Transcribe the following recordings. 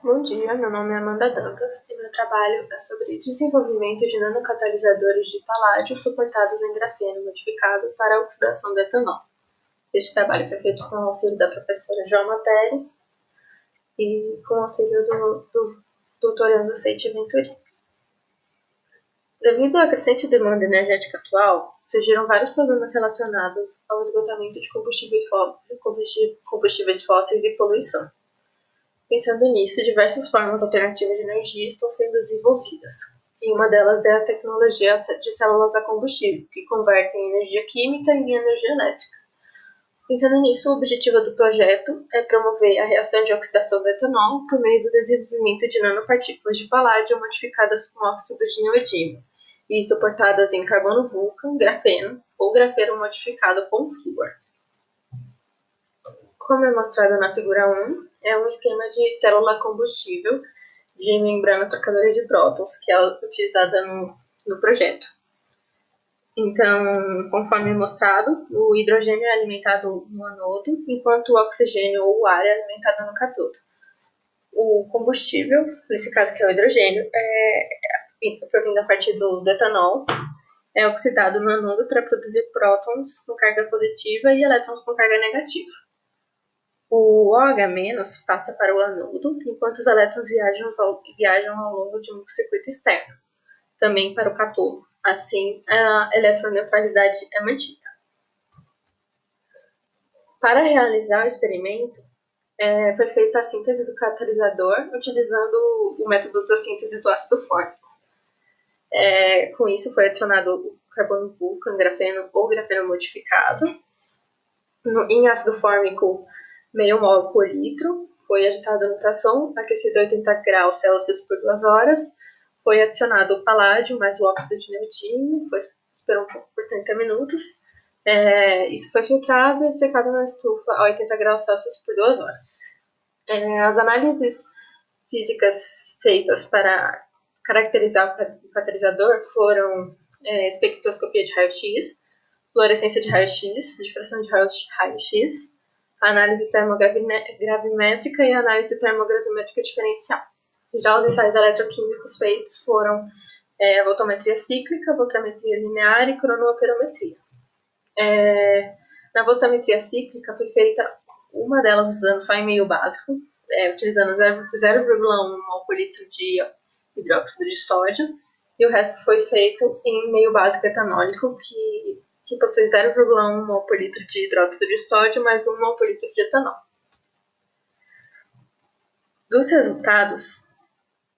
Bom dia, meu nome é Amanda Dantas e meu trabalho é sobre desenvolvimento de nanocatalisadores de paládio suportados em grafeno modificado para a oxidação do etanol. Este trabalho foi feito com o auxílio da professora Joana Pérez e com o auxílio do doutorando Seiti Venturi. Devido à crescente demanda energética atual, surgiram vários problemas relacionados ao esgotamento de combustíveis fósseis e poluição. Pensando nisso, diversas formas alternativas de energia estão sendo desenvolvidas, e uma delas é a tecnologia de células a combustível, que convertem energia química em energia elétrica. Pensando nisso, o objetivo do projeto é promover a reação de oxidação do etanol por meio do desenvolvimento de nanopartículas de paládio modificadas com óxido de neodímio e suportadas em carbono vulcan, grafeno ou grafeno modificado com flúor. Como é mostrado na figura 1, é um esquema de célula combustível de membrana trocadora de prótons, que é utilizada no projeto. Então, conforme mostrado, o hidrogênio é alimentado no anodo, enquanto o oxigênio ou o ar é alimentado no cátodo. O combustível, nesse caso que é o hidrogênio, provindo a partir do etanol, é oxidado no anodo para produzir prótons com carga positiva e elétrons com carga negativa. O OH- passa para o anodo, enquanto os elétrons viajam ao longo de um circuito externo, também para o cátodo. Assim, a eletroneutralidade é mantida. Para realizar o experimento, foi feita a síntese do catalisador utilizando o método da síntese do ácido fórmico. Com isso, foi adicionado o carbono vulcan, grafeno ou grafeno modificado. Em ácido fórmico, meio mol por litro, foi agitado no ultrassom, aquecido a 80 graus Celsius por 2 horas, foi adicionado o paládio mais o óxido de neodímio, esperou um pouco por 30 minutos, isso foi filtrado e secado na estufa a 80 graus Celsius por 2 horas. As análises físicas feitas para caracterizar o catalisador foram espectroscopia de raio-x, fluorescência de raio-x, difração de raio-x, análise termogravimétrica e análise termogravimétrica diferencial. Já os ensaios eletroquímicos feitos foram voltametria cíclica, voltametria linear e cronoperometria. Na voltametria cíclica foi feita uma delas usando só em meio básico, utilizando 0,1 mol por litro de hidróxido de sódio, e o resto foi feito em meio básico etanólico, que possui 0,1 mol por litro de hidróxido de sódio mais 1 mol por litro de etanol. Dos resultados,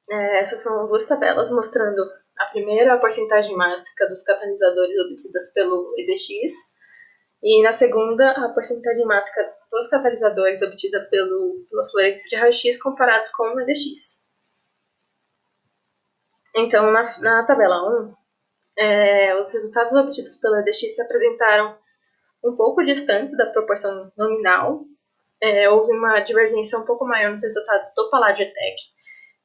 essas são duas tabelas mostrando a primeira a porcentagem máxima dos catalisadores obtidas pelo EDX e na segunda a porcentagem máxima dos catalisadores obtida pela fluorescência de raio-x comparados com o EDX. Então, na tabela 1, os resultados obtidos pelo EDX se apresentaram um pouco distantes da proporção nominal. Houve uma divergência um pouco maior nos resultados do paládio ETEC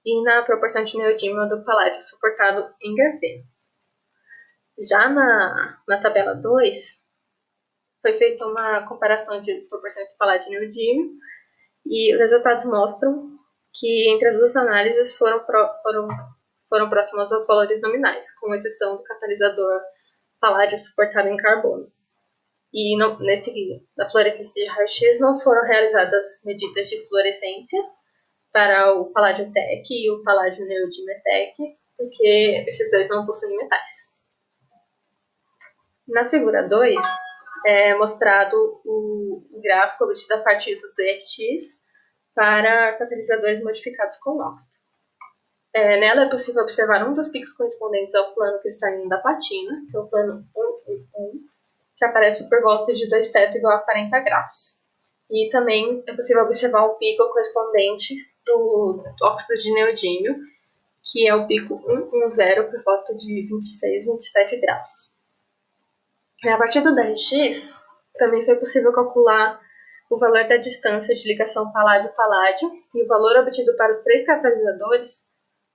e na proporção de neodímio do paládio suportado em grafeno. Já na tabela 2, foi feita uma comparação de proporção de paládio e neodímio e os resultados mostram que entre as duas análises foram próximos aos valores nominais, com exceção do catalisador paládio suportado em carbono. E na fluorescência de raio-x não foram realizadas medidas de fluorescência para o paládio ETEC e o paládio neodímio ETEC, porque esses dois não possuem metais. Na figura 2, é mostrado o gráfico obtido a partir do DRX para catalisadores modificados com óxido. Nela é possível observar um dos picos correspondentes ao plano cristalino da platina, que é o plano 111, que aparece por volta de 2 θ igual a 40 graus. E também é possível observar o pico correspondente do óxido de neodímio, que é o pico 110 por volta de 26, 27 graus. A partir do DRX, também foi possível calcular o valor da distância de ligação paládio-paládio, e o valor obtido para os 3 catalisadores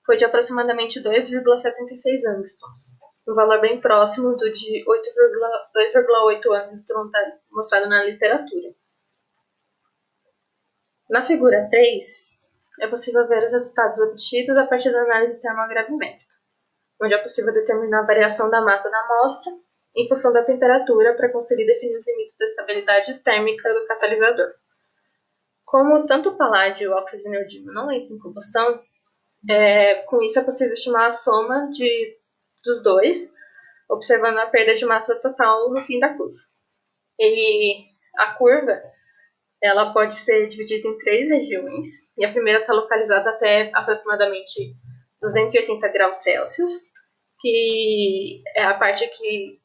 foi de aproximadamente 2,76 angstroms, um valor bem próximo do de 2,8 angstrom mostrado na literatura. Na figura 3, é possível ver os resultados obtidos a partir da análise termogravimétrica, onde é possível determinar a variação da massa da amostra em função da temperatura para conseguir definir os limites da estabilidade térmica do catalisador. Como tanto o paládio e o óxido de neodímio não entram em combustão, com isso é possível estimar a soma dos dois, observando a perda de massa total no fim da curva. E a curva ela pode ser dividida em 3 regiões, e a primeira está localizada até aproximadamente 280 graus Celsius, que é a parte que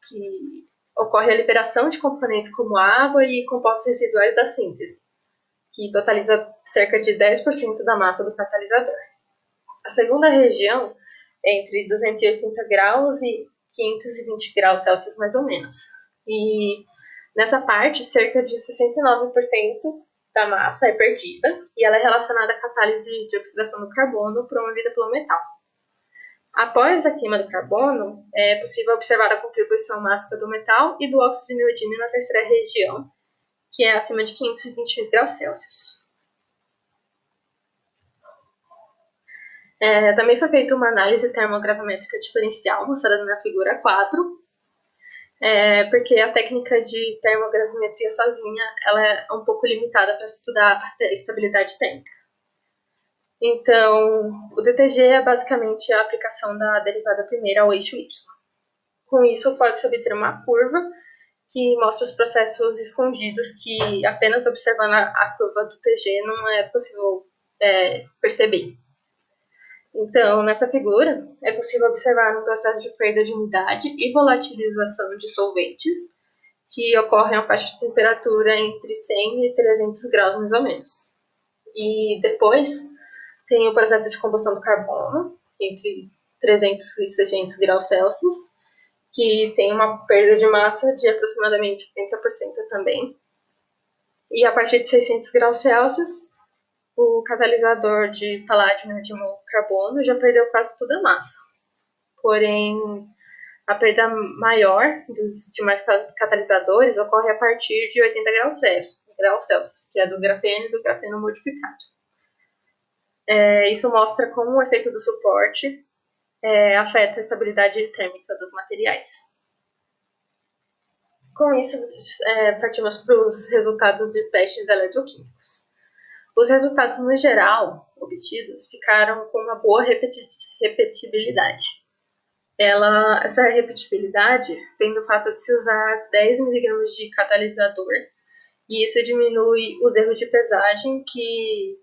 ocorre a liberação de componentes como água e compostos residuais da síntese, que totaliza cerca de 10% da massa do catalisador. A segunda região é entre 280 graus e 520 graus Celsius, mais ou menos. E nessa parte, cerca de 69% da massa é perdida e ela é relacionada à catálise de oxidação do carbono promovida pelo metal. Após a queima do carbono, é possível observar a contribuição máxima do metal e do óxido de neodímio na terceira região, que é acima de 520 graus Celsius. Também foi feita uma análise termogravimétrica diferencial, mostrada na figura 4, porque a técnica de termogravimetria sozinha ela é um pouco limitada para estudar a estabilidade térmica. Então, o DTG é basicamente a aplicação da derivada primeira ao eixo Y. Com isso, pode-se obter uma curva que mostra os processos escondidos que apenas observando a curva do TG não é possível perceber. Então, nessa figura, é possível observar um processo de perda de umidade e volatilização de solventes que ocorre a faixa de temperatura entre 100 e 300 graus, mais ou menos. E depois tem o processo de combustão do carbono, entre 300 e 600 graus Celsius, que tem uma perda de massa de aproximadamente 30% também. E a partir de 600 graus Celsius, o catalisador de paládio, neodímio carbono já perdeu quase toda a massa. Porém, a perda maior dos demais catalisadores ocorre a partir de 80 graus Celsius, que é do grafeno e do grafeno modificado. Isso mostra como o efeito do suporte afeta a estabilidade térmica dos materiais. Com isso, partimos para os resultados de testes eletroquímicos. Os resultados, no geral, obtidos, ficaram com uma boa repetibilidade. Essa repetibilidade vem do fato de se usar 10 mg de catalisador, e isso diminui os erros de pesagem que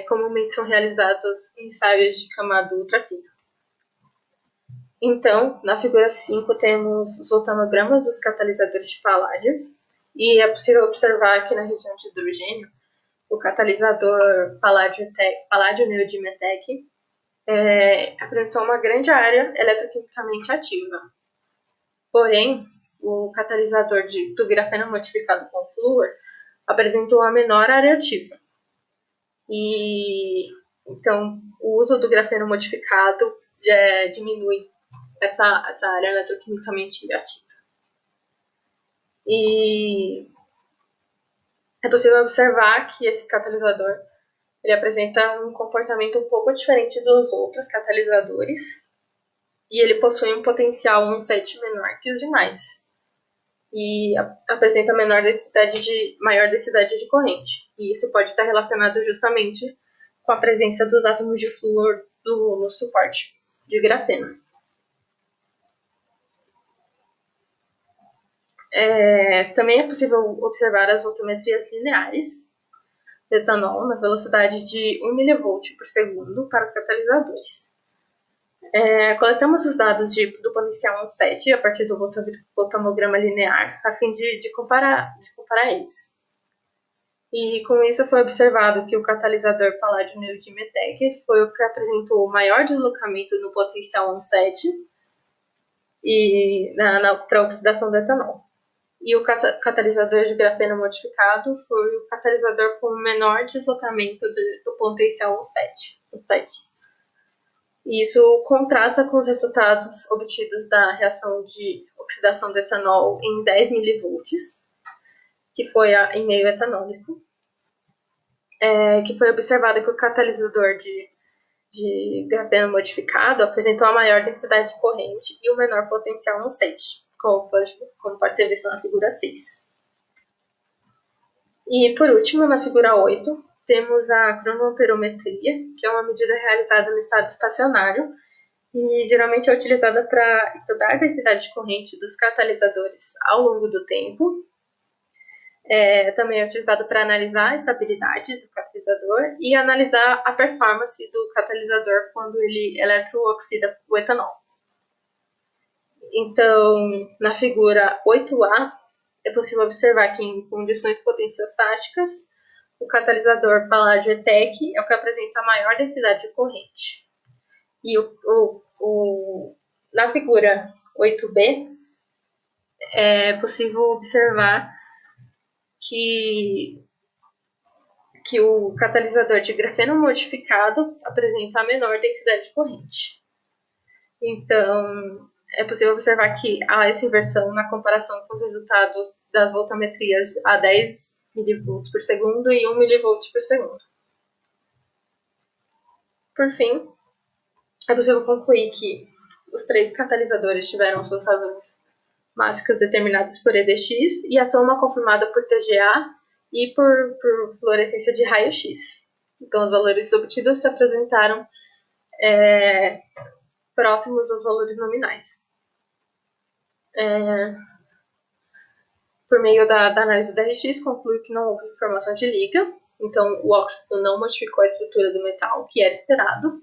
comumente são realizados em ensaios de camada ultrafina. Então, na figura 5, temos os voltanogramas dos catalisadores de paládio, e é possível observar que na região de hidrogênio, o catalisador paládio neodimetec apresentou uma grande área eletroquimicamente ativa. Porém, o catalisador do grafeno modificado com flúor apresentou uma menor área ativa. E então, o uso do grafeno modificado diminui essa área eletroquimicamente ativa. E é possível observar que esse catalisador ele apresenta um comportamento um pouco diferente dos outros catalisadores e ele possui um potencial 1,7 menor que os demais e apresenta maior densidade de corrente. E isso pode estar relacionado justamente com a presença dos átomos de flúor no suporte de grafeno. Também é possível observar as voltametrias lineares de etanol na velocidade de 1 mV por segundo para os catalisadores. Coletamos os dados do potencial 1,7 a partir do voltamograma linear, a fim de comparar eles. E com isso foi observado que o catalisador paládio neodimetec foi o que apresentou o maior deslocamento no potencial 1,7 e para a oxidação do etanol. E o catalisador de grafeno modificado foi o catalisador com o menor deslocamento do potencial 1,7. E isso contrasta com os resultados obtidos da reação de oxidação do etanol em 10 mV, que foi em meio etanólico. que foi observado que o catalisador de grafeno modificado apresentou a maior densidade de corrente e o menor potencial no sete, como pode ser visto na figura 6. E, por último, na figura 8, temos a cronoamperometria, que é uma medida realizada no estado estacionário e geralmente é utilizada para estudar a densidade de corrente dos catalisadores ao longo do tempo. Também é utilizado para analisar a estabilidade do catalisador e analisar a performance do catalisador quando ele eletrooxida o etanol. Então, na figura 8A, é possível observar que em condições potenciostáticas, o catalisador paládio ETEC é o que apresenta a maior densidade de corrente. E na figura 8B, é possível observar que o catalisador de grafeno modificado apresenta a menor densidade de corrente. Então, é possível observar que há essa inversão na comparação com os resultados das voltametrias a 10 mV por segundo e 1 mV por segundo. Por fim, é possível concluir que os 3 catalisadores tiveram suas razões mássicas determinadas por EDX e a soma confirmada por TGA e por fluorescência de raio-x. Então, os valores obtidos se apresentaram próximos aos valores nominais. Por meio da análise da RX, conclui que não houve formação de liga, então o óxido não modificou a estrutura do metal, que era esperado.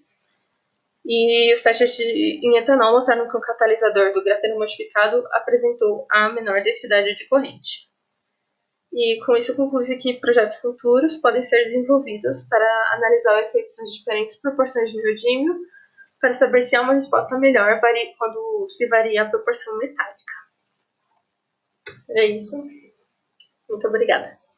E os testes em etanol mostraram que o catalisador do grafeno modificado apresentou a menor densidade de corrente. E com isso conclui-se que projetos futuros podem ser desenvolvidos para analisar o efeito das diferentes proporções de neodímio, para saber se há uma resposta melhor quando se varia a proporção metálica. É isso. Muito obrigada.